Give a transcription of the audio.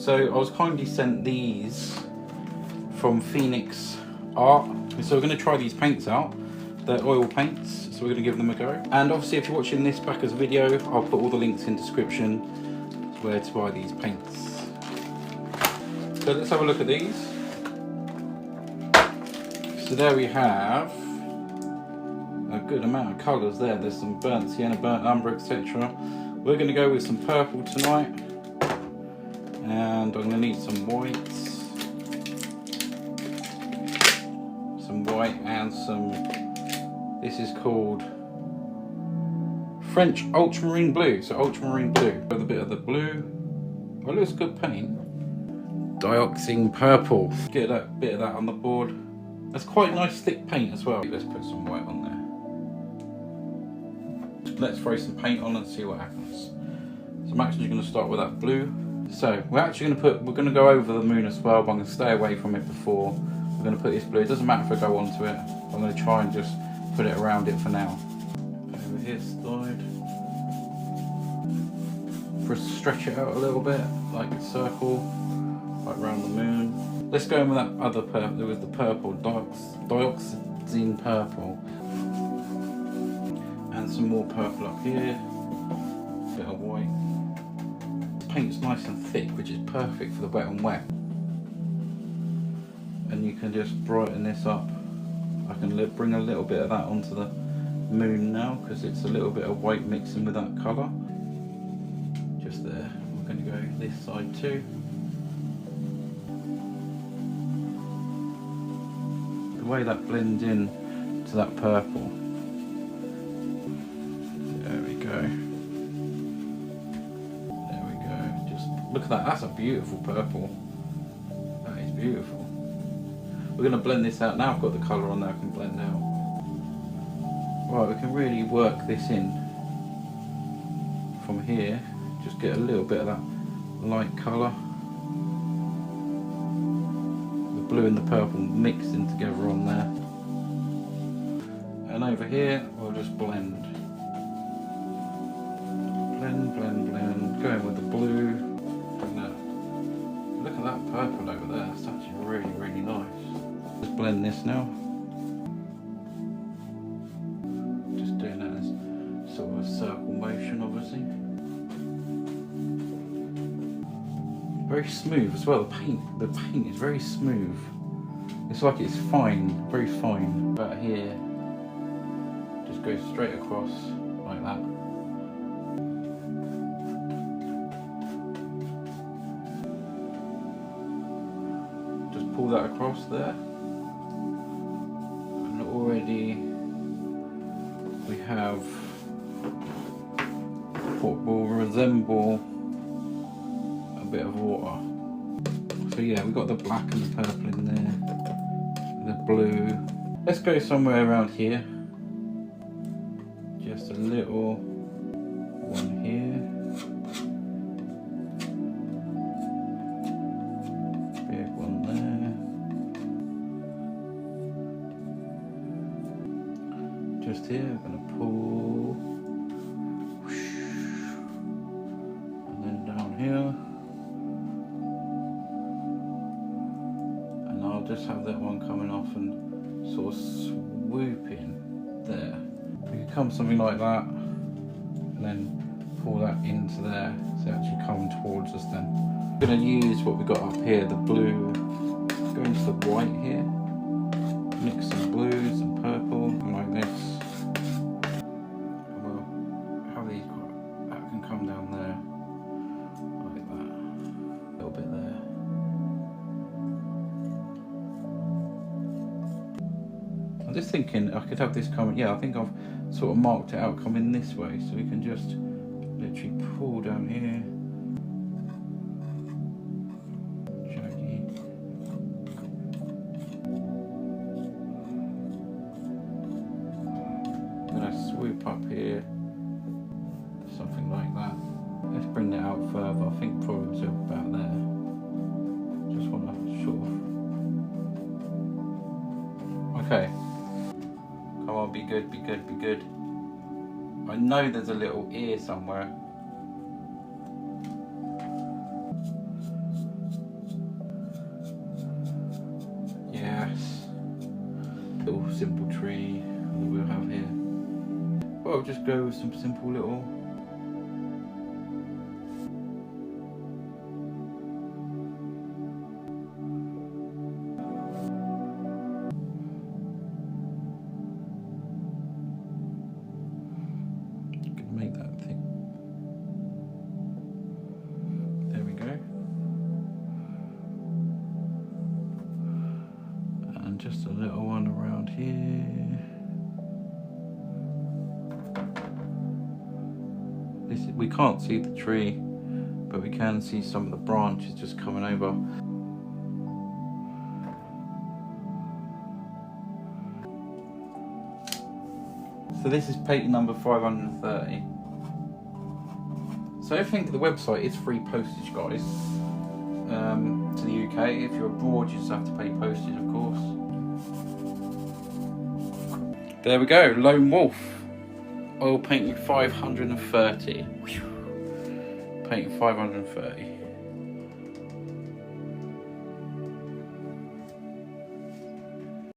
So I was kindly sent these from Phoenix Art. So we're going to try these paints out. They're oil paints, so we're going to give them a go. And obviously if you're watching this back as a video, I'll put all the links in description where to buy these paints. So let's have a look at these. So there we have a good amount of colours there. There's some burnt sienna, burnt umber, etc. We're going to go with some purple tonight, and I'm going to need some whites, and some, this is called French ultramarine blue, so ultramarine blue with a bit of the blue. Well, it looks good paint. Dioxine purple, get a bit of that on the board. That's quite nice thick paint as well. Let's put some white on there. Let's throw some paint on and see what happens. So I'm actually going to start with that blue. So we're actually going to go over the moon as well, but I'm going to stay away from it before. We're going to put this blue. It doesn't matter if I go onto it. I'm going to try and just put it around it for now. Over here side. Just stretch it out a little bit, like a circle, like around the moon. Let's go in with that other purple, with the purple, dioxazine purple. And some more purple up here. Bit of white. The paint's nice and thick, which is perfect for the wet and wet. And you can just brighten this up. I can bring a little bit of that onto the moon now, because it's a little bit of white mixing with that colour. Just there. We're going to go this side too. The way that blends in to that purple. There we go. There we go. Just look at that. That's a beautiful purple. That is beautiful. We're going to blend this out now. I've got the colour on there. I can blend out. Right, we can really work this in from here. Just get a little bit of that light colour. The blue and the purple mixing together on there. And over here, we'll just blend. Blend, blend, blend. Going with the blue. Look at that purple over there. That's actually really, really nice. Just blend this now. Just doing that as sort of a circle motion, obviously. Very smooth as well. The paint is very smooth. It's like it's fine, very fine. About here, just go straight across like that. Just pull that across there. And already we have what will resemble a bit of water. So yeah, we've got the black and the purple in there, the blue. Let's go somewhere around here. Just a little one here. Big one there. Just here, I'm going to pull. And then down here. Just have that one coming off and sort of swooping there. We could come something like that and then pull that into there, so actually coming towards us then. I'm going to use what we got up here, the blue, go into the white here, mix some blues and purple like this. And we'll have these, that can come down there like that, a little bit there. I'm just thinking I could have this coming, yeah, I think I've sort of marked it out coming this way, so we can just literally pull down here. Jaggy. Then I swoop up here, something like that. Let's bring that out further, I think probably to about there. Just want to sort of... Okay. Come on, be good, be good, be good. I know there's a little ear somewhere. grass, little simple tree that we'll have here. Well, I'll just go with some simple little make that thing. There we go. And just a little one around here. This is, we can't see the tree, but we can see some of the branches just coming over. So this is painting number 530. So everything to the website is free postage, guys. To the UK. If you're abroad, you just have to pay postage, of course. There we go, Lone Wolf. Oil painting 530. Painting 530.